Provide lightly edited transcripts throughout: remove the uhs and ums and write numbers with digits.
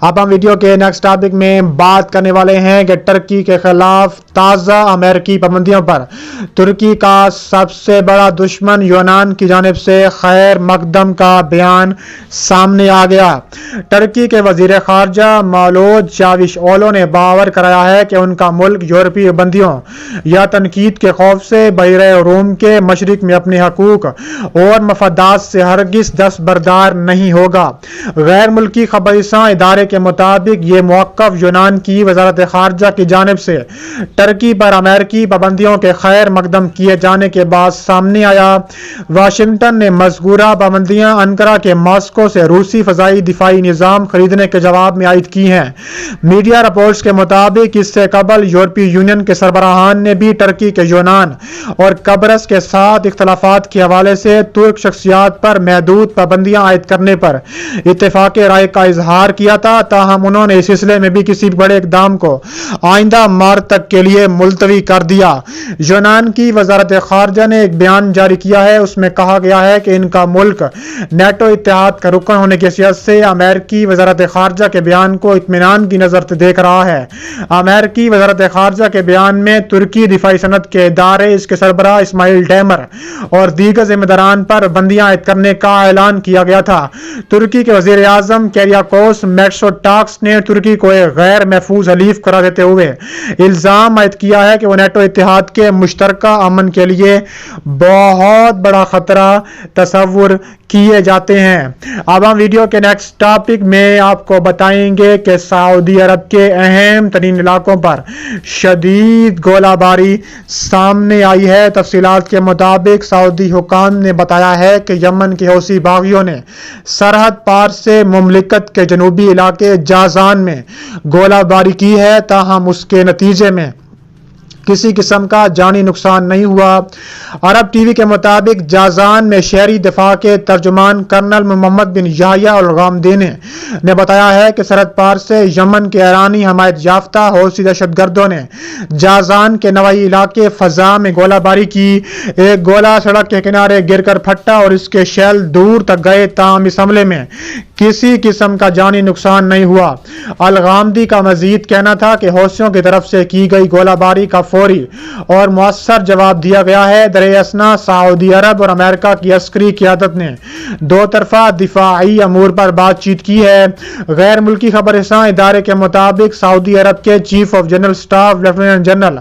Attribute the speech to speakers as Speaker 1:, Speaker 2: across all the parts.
Speaker 1: اب ہم ویڈیو کے نیکسٹ ٹاپک میں بات کرنے والے ہیں کہ ترکی کے خلاف تازہ امریکی پابندیوں پر ترکی کا سب سے بڑا دشمن یونان کی جانب سے خیر مقدم کا بیان سامنے آ گیا۔ ترکی کے وزیر خارجہ مولود چاوش اولو نے باور کرایا ہے کہ ان کا ملک یورپی پابندیوں یا تنقید کے خوف سے بحیرہ روم کے مشرق میں اپنے حقوق اور مفادات سے ہرگز دستبردار نہیں ہوگا۔ غیر ملکی خبر رساں ادارے کے مطابق یہ موقف یونان کی وزارت خارجہ کی جانب سے ترکی پر امریکی پابندیوں کے خیر مقدم کیے جانے کے بعد سامنے آیا۔ واشنگٹن نے مذکورہ پابندیاں انقرہ کے ماسکو سے روسی فضائی دفاعی نظام خریدنے کے جواب میں عائد کی ہیں۔ میڈیا رپورٹس کے مطابق اس سے قبل یورپی یونین کے سربراہان نے بھی ترکی کے یونان اور قبرص کے ساتھ اختلافات کے حوالے سے ترک شخصیات پر محدود پابندیاں عائد کرنے پر اتفاق رائے کا اظہار کیا تھا، تاہم انہوں نے اس سلسلے میں بھی کسی بڑے اقدام کو آئندہ مارچ تک کے لیے ملتوی کر دیا۔ یونان کی وزارت خارجہ نے ایک بیان جاری کیا ہے، اس میں کہا گیا ہے کہ ان کا ملک نیٹو اتحاد کا رکن ہونے کی حیثیت سے امریکی وزارت خارجہ کے بیان کو اطمینان کی نظر سے دیکھ رہا ہے۔ امریکی وزارت خارجہ کے بیان میں ترکی دفاعی صنعت کے ادارے، اس کے سربراہ اسماعیل ڈیمر اور دیگر ذمہ داران پر بندیاں عائد کرنے کا اعلان کیا گیا تھا۔ ترکی کے وزیر اعظم کیریاکوس میٹسوٹاکس نے ترکی کو ایک غیر محفوظ حلیف قرار دیتے ہوئے الزام عائد کیا ہے کہ وہ نیٹو اتحاد کے مشترکہ امن کے لیے بہت بڑا خطرہ تصور کیے جاتے ہیں۔ اب ہم ویڈیو کے نیکسٹ ٹاپک میں آپ کو بتائیں گے کہ سعودی عرب کے اہم ترین علاقوں پر شدید گولہ باری سامنے آئی ہے۔ تفصیلات کے مطابق سعودی حکام نے بتایا ہے کہ یمن کے حوثی باغیوں نے سرحد پار سے مملکت کے جنوبی علاقے جازان میں گولہ باری کی ہے، تاہم اس کے نتیجے میں کسی قسم کا جانی نقصان نہیں ہوا۔ عرب ٹی وی کے مطابق جازان میں شہری دفاع کے ترجمان کرنل محمد بن یحییٰ الغامدی نے بتایا ہے کہ سرحد پار سے یمن کے ایرانی حمایت یافتہ حوثی دہشت گردوں نے جازان کے نواحی علاقے فضا میں گولہ باری کی۔ ایک گولہ سڑک کے کنارے گر کر پھٹا اور اس کے شیل دور تک گئے، تاہم اس حملے میں کسی قسم کا جانی نقصان نہیں ہوا۔ الغامدی کا مزید کہنا تھا کہ حوثیوں کی طرف سے کی گئی گولہ باری کا فوری اور مؤثر جواب دیا گیا ہے۔ درِ اثنا سعودی عرب اور امریکہ کی عسکری قیادت نے دو طرفہ دفاعی امور پر بات چیت کی ہے۔ غیر ملکی خبر رساں ادارے کے مطابق سعودی عرب کے chief of general staff lieutenant general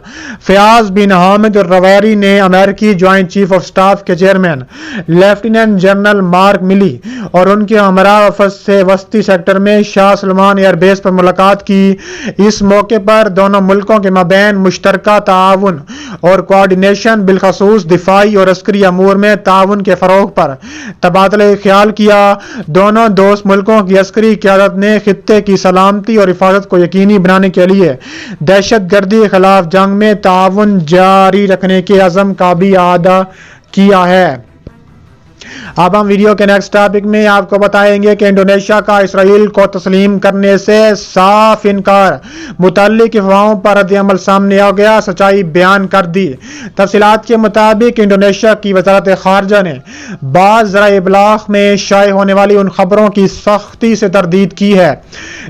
Speaker 1: Fayyadh bin Hamid Alruwaili نے امریکی جوائنٹ چیف آف سٹاف کے chairman lieutenant general Mark Milley اور ان کے ہمراہ وفد سے وسطی سیکٹر میں شاہ سلمان ایئر بیس پر ملاقات کی۔ اس موقع پر دونوں ملکوں کے مابین مشترکہ تعاون اور کوارڈینیشن، بالخصوص دفاعی اور عسکری امور میں تعاون کے فروغ پر تبادلہ خیال کیا۔ دونوں دوست ملکوں کی عسکری قیادت نے خطے کی سلامتی اور حفاظت کو یقینی بنانے کے لیے دہشت گردی کے خلاف جنگ میں تعاون جاری رکھنے کے عزم کا بھی اعادہ کیا ہے۔ اب ہم ویڈیو کے نیکسٹ ٹاپک میں آپ کو بتائیں گے کہ انڈونیشیا کا اسرائیل کو تسلیم کرنے سے صاف انکار، متعلق افواہوں پر رد عمل سامنے آ گیا، سچائی بیان کر دی۔ تفصیلات کے مطابق انڈونیشیا کی وزارت خارجہ نے بعض ذرائع ابلاغ میں شائع ہونے والی ان خبروں کی سختی سے تردید کی ہے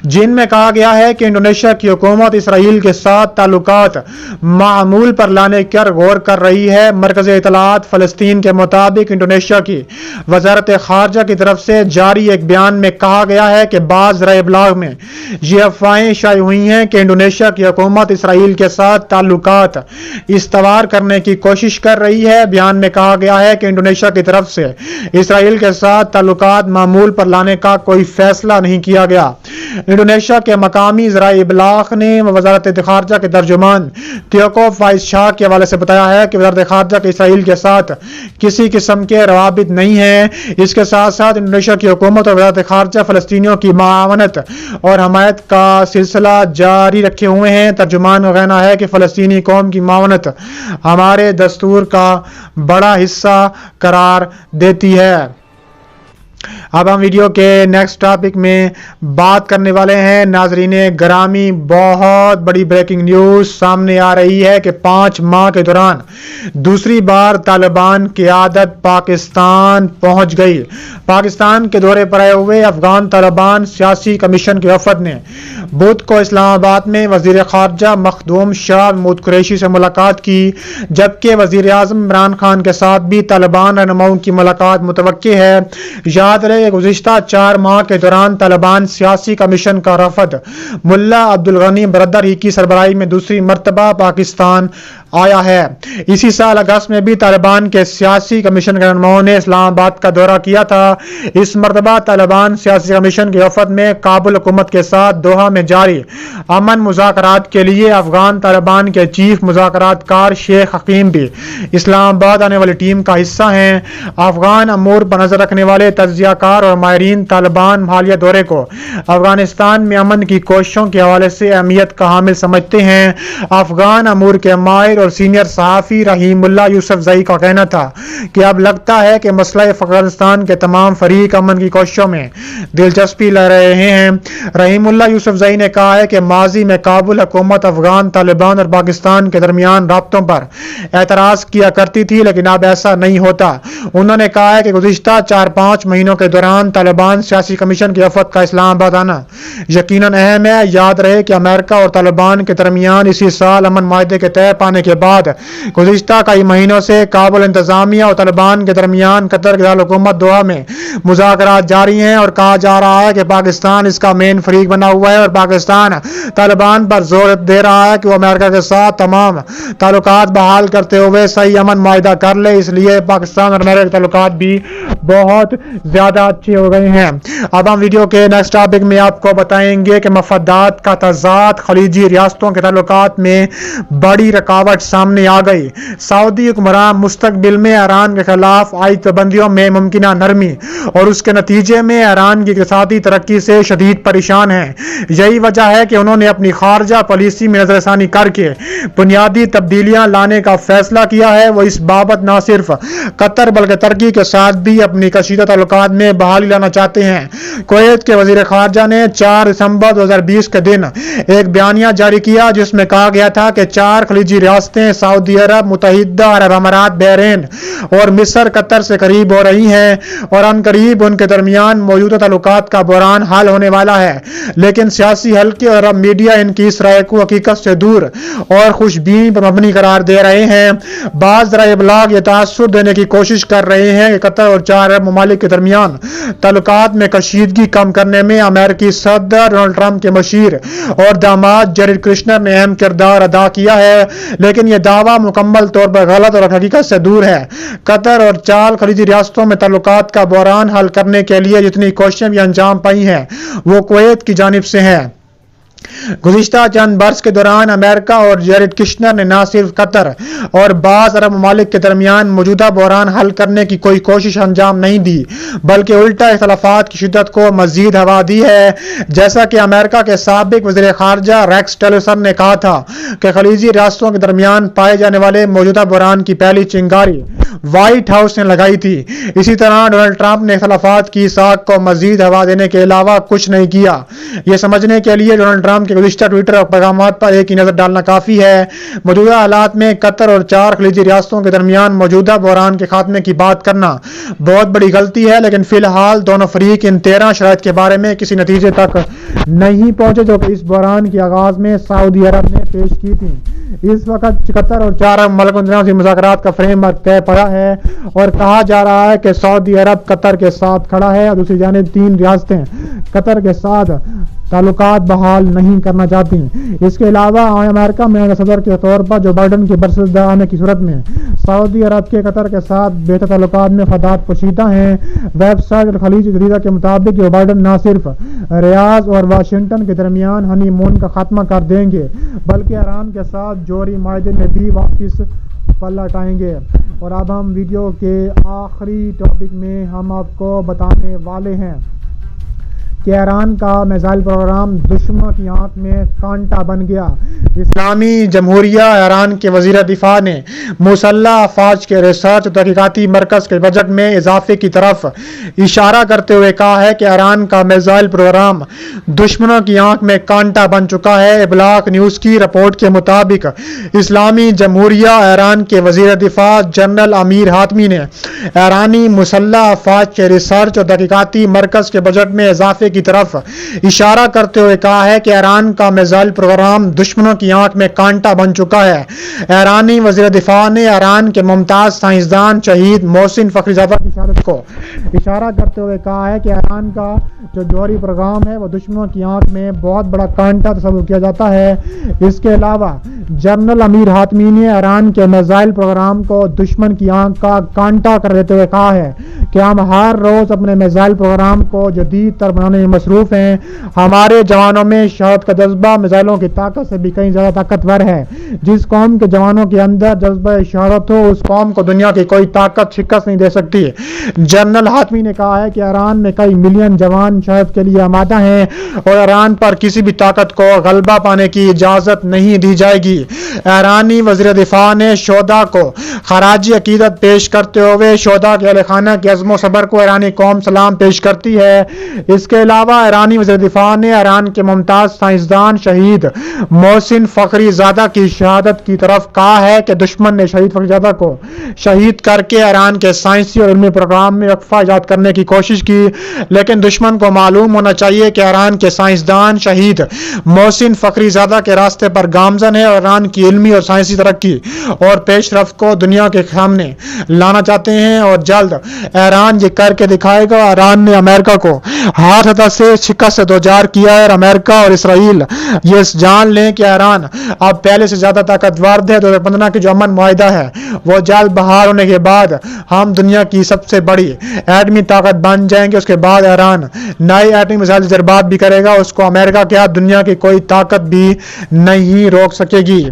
Speaker 1: جن میں کہا گیا ہے کہ انڈونیشیا کی حکومت اسرائیل کے ساتھ تعلقات معمول پر لانے پر غور کر رہی ہے۔ مرکز اطلاعات فلسطین کے مطابق انڈونیشیا کی وزارت خارجہ کی طرف سے جاری ایک بیان میں کہا گیا ہے کہ بعض ذرائع ابلاغ میں یہ افواہیں شائع ہوئی ہیں کہ انڈونیشیا کی حکومت اسرائیل کے ساتھ تعلقات استوار کرنے کی کوشش کر رہی ہے۔ بیان میں کہا گیا ہے کہ انڈونیشیا کی طرف سے اسرائیل کے ساتھ تعلقات معمول پر لانے کا کوئی فیصلہ نہیں کیا گیا۔ انڈونیشیا کے مقامی ذرائع ابلاغ نے وزارت خارجہ کے ترجمان تیوکو فائز شاہ کے حوالے سے بتایا ہے کہ وزارت خارجہ کے اسرائیل کے ساتھ کسی قسم کے روابط نہیں ہیں۔ اس کے ساتھ ساتھ انڈونیشیا کی حکومت اور وزارت خارجہ فلسطینیوں کی معاونت اور حمایت کا سلسلہ جاری رکھے ہوئے ہیں۔ ترجمان کا کہنا ہے کہ فلسطینی قوم کی معاونت ہمارے دستور کا بڑا حصہ قرار دیتی ہے۔ اب ہم ویڈیو کے نیکسٹ ٹاپک میں بات کرنے والے ہیں ناظرین گرامی، بہت بڑی بریکنگ نیوز سامنے آ رہی ہے کہ 5 ماہ کے دوران دوسری بار طالبان قیادت پاکستان پہنچ گئی۔ پاکستان کے دورے پر آئے ہوئے افغان طالبان سیاسی کمیشن کے وفد نے بدھ کو اسلام آباد میں وزیر خارجہ مخدوم شاہ محمود قریشی سے ملاقات کی، جبکہ وزیر اعظم عمران خان کے ساتھ بھی طالبان رہنماؤں کی ملاقات متوقع ہے۔ یاد رہے کہ گزشتہ 4 ماہ کے دوران طالبان سیاسی کمیشن کا وفد ملا عبدالغنی برادری کی سربراہی میں دوسری مرتبہ پاکستان آیا ہے۔ اسی سال اگست میں بھی طالبان کے سیاسی کمیشن کے رہنماؤں نے اسلام آباد کا دورہ کیا تھا۔ اس مرتبہ طالبان سیاسی کمیشن کے وفد میں کابل حکومت کے ساتھ دوحہ میں جاری امن مذاکرات کے لیے افغان طالبان کے چیف مذاکرات کار شیخ حکیم بھی اسلام آباد آنے والی ٹیم کا حصہ ہیں۔ افغان امور پر نظر رکھنے والے تجزیہ کار اور ماہرین طالبان حالیہ دورے کو افغانستان میں امن کی کوششوں کے حوالے سے اہمیت کا حامل سمجھتے ہیں۔ افغان امور کے ماہر اور سینئر صحافی رحیم اللہ یوسفزئی کا کہنا تھا کہ اب لگتا ہے کہ مسئلہ افغانستان کے تمام فریق امن کی کوششوں میں دلچسپی لے رہے ہیں۔ رحیم اللہ یوسفزئی نے کہا ہے کہ ماضی میں کابل حکومت افغان طالبان اور پاکستان کے درمیان رابطوں پر اعتراض کیا کرتی تھی، لیکن اب ایسا نہیں ہوتا۔ انہوں نے کہا ہے کہ گزشتہ 4-5 مہینوں کے دوران طالبان سیاسی کمیشن کے وفد کا اسلام آباد آنا یقیناً اہم ہے۔ یاد رہے کہ امریکہ اور طالبان کے درمیان اسی سال امن معاہدے کے طے پانے کے بعد گزشتہ کئی مہینوں سے کابل انتظامیہ اور طالبان کے درمیان قطر کے دارالحکومت دوحہ میں مذاکرات جاری ہیں، اور کہا جا رہا ہے کہ پاکستان اس کا مین فریق بنا ہوا ہے اور پاکستان طالبان پر زور دے رہا ہے کہ وہ امریکہ کے ساتھ تمام تعلقات بحال کرتے ہوئے صحیح امن معاہدہ کر لے۔ اس لیے پاکستان اور امریکہ کے تعلقات بھی بہت زیادہ اچھے ہو گئے ہیں۔ اب ہم ویڈیو کے نیکسٹ ٹاپک میں آپ کو بتائیں گے کہ مفادات کا تضاد خلیجی ریاستوں کے تعلقات میں بڑی رکاوٹ سامنے آ گئی۔ سعودی حکمران مستقبل میں ایران کے خلاف عائد پابندیوں میں ممکنہ نرمی اور اس کے نتیجے میں ایران کی اقتصادی ترقی سے شدید پریشان ہیں۔ یہی وجہ ہے کہ انہوں نے اپنی خارجہ پالیسی میں نظر ثانی کر کے بنیادی تبدیلیاں لانے کا فیصلہ کیا ہے۔ وہ اس بابت نہ صرف قطر بلکہ ترکی کے ساتھ بھی اپنی کشیدہ تعلقات میں بحالی لانا چاہتے ہیں۔ کویت کے وزیر خارجہ نے 4 دسمبر 2020 کے دن ایک بیانیہ جاری کیا جس میں کہا گیا تھا کہ 4 خلیجی ریاستیں سعودی عرب، متحدہ عرب امارات، بحرین اور مصر قطر سے قریب ہو رہی ہیں اور ان قریب ان کے درمیان موجودہ تعلقات کا بحران حل ہونے والا ہے، لیکن سیاسی حلقے اور عرب میڈیا ان کی اس رائے کو حقیقت سے دور اور خوش بین پر مبنی قرار دے رہے ہیں۔ بعض ذرائع ابلاغ یہ تاثر دینے کی کوشش کر رہے ہیں کہ قطر اور 4 عرب ممالک کے درمیان تعلقات میں کشیدگی کم کرنے میں امریکی صدر ڈونلڈ ٹرمپ کے مشیر اور داماد جیریڈ کرشنر نے اہم کردار ادا کیا ہے، لیکن یہ دعویٰ مکمل طور پر غلط اور حقیقت سے دور ہے۔ قطر اور 4 خلیجی ریاستوں میں تعلقات کا بحران حل کرنے کے لیے جتنی کوششیں بھی انجام پائی ہیں وہ کویت کی جانب سے ہیں۔ گزشتہ چند برس کے دوران امریکہ اور جیریڈ کرشنر نے نہ صرف قطر اور بعض عرب ممالک کے درمیان موجودہ بحران حل کرنے کی کوئی کوشش انجام نہیں دی، بلکہ الٹا اختلافات کی شدت کو مزید ہوا دی ہے۔ جیسا کہ امریکہ کے سابق وزیر خارجہ ریکس ٹیلرسن نے کہا تھا کہ خلیجی ریاستوں کے درمیان پائے جانے والے موجودہ بحران کی پہلی چنگاری وائٹ ہاؤس نے لگائی تھی۔ اسی طرح ڈونلڈ ٹرمپ نے اختلافات کی ساکھ کو مزید ہوا دینے کے علاوہ کچھ نہیں کیا۔ یہ سمجھنے کے لیے ڈونلڈ ٹرمپ کے گزشتہ ٹویٹر اور پیغامات پر ایک ہی نظر ڈالنا کافی ہے۔ موجودہ حالات میں قطر اور 4 خلیجی ریاستوں کے درمیان موجودہ بحران کے خاتمے کی بات کرنا بہت بڑی غلطی ہے، لیکن فی الحال دونوں فریق ان 13 شرائط کے بارے میں کسی نتیجے تک نہیں پہنچے جو کہ اس بحران کے آغاز میں سعودی عرب نے پیش کی تھی۔ اس وقت قطر اور 4 عرب ممالک سے مذاکرات کا فریم ورک طے پڑا ہے اور کہا جا رہا ہے کہ سعودی عرب قطر کے ساتھ کھڑا ہے اور دوسری جانب 3 ریاستیں قطر کے ساتھ تعلقات بحال نہیں کرنا چاہتی۔ اس کے علاوہ امریکہ میں صدر کے طور پر جو بائیڈن کے برسر آنے کی صورت میں سعودی عرب کے قطر کے ساتھ بہتر تعلقات میں مفادات پوشیدہ ہیں۔ ویب سائٹ خلیج جدیدہ کے مطابق جو بائیڈن نہ صرف ریاض اور واشنگٹن کے درمیان ہنی مون کا خاتمہ کر دیں گے بلکہ ایران کے ساتھ جوہری معاہدے میں بھی واپس پلٹ آئیں گے۔ اور اب ہم ویڈیو کے آخری ٹاپک میں ہم آپ کو بتانے والے ہیں کہ ایران کا میزائل پروگرام دشمنوں کی آنکھ میں کانٹا بن گیا۔ اسلامی جمہوریہ ایران کے وزیر دفاع نے مسلح افواج کے ریسرچ اور تحقیقاتی مرکز کے بجٹ میں اضافے کی طرف اشارہ کرتے ہوئے کہا ہے کہ ایران کا میزائل پروگرام دشمنوں کی آنکھ میں کانٹا بن چکا ہے۔ ابلاغ نیوز کی رپورٹ کے مطابق اسلامی جمہوریہ ایران کے وزیر دفاع جنرل امیر حاتمی نے ایرانی مسلح افواج کے ریسرچ اور تحقیقاتی مرکز کے بجٹ میں اضافے کی طرف اشارہ کرتے ہوئے کہا ہے کہ ایران کا میزائل پروگرام دشمنوں کی آنکھ میں کانٹا بن چکا ہے۔ ایرانی وزیر دفاع نے ایران کے ممتاز سائنسدان شہید محسن فخری زادہ کی شہادت کو اشارہ کرتے ہوئے کہا ہے کہ ایران کا جو جوہری پروگرام ہے وہ دشمنوں کی آنکھ میں بہت بڑا کانٹا تصور کیا جاتا ہے۔ اس کے علاوہ جنرل امیر حاتمی نے ایران کے میزائل پروگرام کو دشمن کی آنکھ کا کانٹا کر دیتے ہوئے کہا ہے کہ ہم ہر روز اپنے میزائل پروگرام کو جدید تر بنانے میں مصروف ہیں۔ ہمارے جوانوں میں شہادت کا جذبہ میزائلوں کی طاقت سے بھی کہیں زیادہ طاقتور ہے۔ جس قوم کے جوانوں کے اندر جذبہ شہادت ہو اس قوم کو دنیا کی کوئی طاقت شکست نہیں دے سکتی۔ جنرل حاتمی نے کہا ہے کہ ایران میں کئی ملین جوان شہادت کے لیے آمادہ ہیں اور ایران پر کسی بھی طاقت کو غلبہ پانے کی اجازت نہیں دی جائے گی۔ ایرانی وزیر دفاع نے شہداء کو خراج عقیدت پیش کرتے ہوئے شہداء کے اہل خانہ کے عزم و صبر کو ایرانی قوم سلام پیش کرتی ہے۔ اس کے علاوہ ایرانی وزیر دفاع نے ایران کے ممتاز سائنسدان شہید محسن فخری زادہ کی شہادت کی طرف کہا ہے کہ دشمن نے شہید فخری زادہ کو شہید کر کے ایران کے سائنسی اور علمی پروگرام میں وقفہ ایجاد کرنے کی کوشش کی، لیکن دشمن کو معلوم ہونا چاہیے کہ ایران کے سائنسدان شہید محسن فخری زادہ کے راستے پر گامزن ہے اور ایران کی علمی اور سائنسی ترقی اور پیش رفت کو دنیا کے سامنے لانا چاہتے ہیں اور جلد ایران یہ کر کے دکھائے گا۔ ایران نے امریکہ کو ہاتھ سے شکست سے دوچار کیا ہے اور امریکہ اور اسرائیل یہ جان لیں کہ ایران اب پہلے سے زیادہ طاقتور ہے۔ 2015 کی جو امن معاہدہ ہے وہ جلد بحال ہونے کے بعد ہم دنیا کی سب سے بڑی ایٹمی طاقت بن جائیں گے۔ اس کے بعد ایران نئی ایٹمی میزائل تجربات بھی کرے گا، اس کو امریکہ کے ہاتھ دنیا کی کوئی طاقت بھی نہیں روک سکے گی۔